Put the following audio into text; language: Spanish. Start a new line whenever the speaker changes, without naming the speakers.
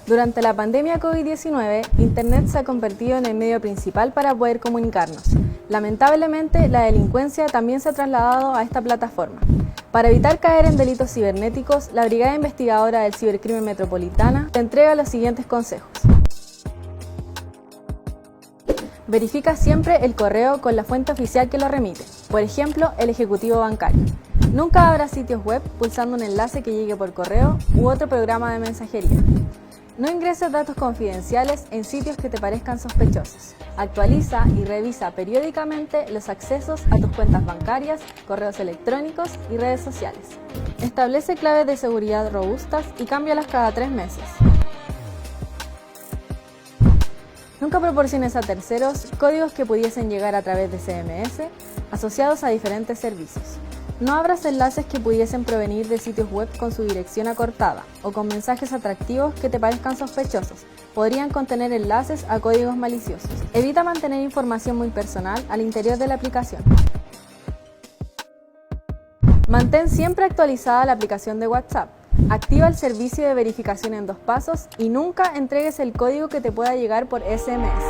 Durante la pandemia COVID-19, Internet se ha convertido en el medio principal para poder comunicarnos. Lamentablemente, la delincuencia también se ha trasladado a esta plataforma. Para evitar caer en delitos cibernéticos, la Brigada Investigadora del Cibercrimen Metropolitana te entrega los siguientes consejos. Verifica siempre el correo con la fuente oficial que lo remite, por ejemplo, el ejecutivo bancario. Nunca abra sitios web pulsando un enlace que llegue por correo u otro programa de mensajería. No ingreses datos confidenciales en sitios que te parezcan sospechosos. Actualiza y revisa periódicamente los accesos a tus cuentas bancarias, correos electrónicos y redes sociales. Establece claves de seguridad robustas y cámbialas cada 3 meses. Nunca proporciones a terceros códigos que pudiesen llegar a través de CMS asociados a diferentes servicios. No abras enlaces que pudiesen provenir de sitios web con su dirección acortada o con mensajes atractivos que te parezcan sospechosos. Podrían contener enlaces a códigos maliciosos. Evita mantener información muy personal al interior de la aplicación. Mantén siempre actualizada la aplicación de WhatsApp. Activa el servicio de verificación en 2 pasos y nunca entregues el código que te pueda llegar por SMS.